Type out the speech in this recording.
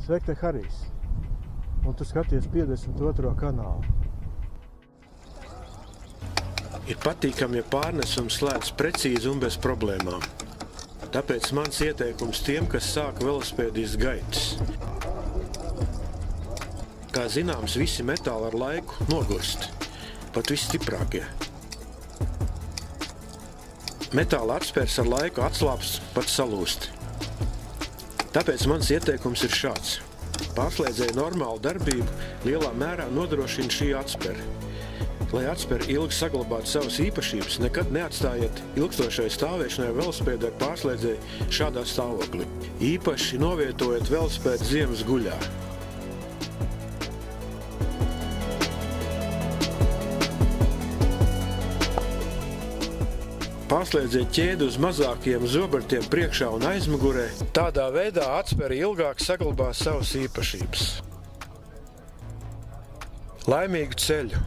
Sveiki, te Harijs. Un tu skaties 52. kanālu. Ir patīkami, ja pārnesums slēdz precīzi un bez problēmām. Tāpēc mans ieteikums tiem, kas sāka velosipēdijas gaitas. Kā zināms, visi metāli ar laiku nogurst, pat visstiprākie. Metāla atspērs ar laiku atslāpst, pat salūst. Tāpēc mans ieteikums ir šāds. Pārslēdzēja normālu darbību lielā mērā nodrošina šī atspere. Lai atspere ilgi saglabātu savas īpašības, nekad neatstājiet ilgstošai stāvēšanai velosipēdu ar pārslēdzēju šādā stāvoklī. Īpaši novietojiet velosipēdu ziemas guļā. Pārslēdziet ķēdi uz mazākiem zobartiem priekšā un aizmugurē. Tādā veidā atspere ilgāk saglabās savas īpašības. Laimīgu ceļu!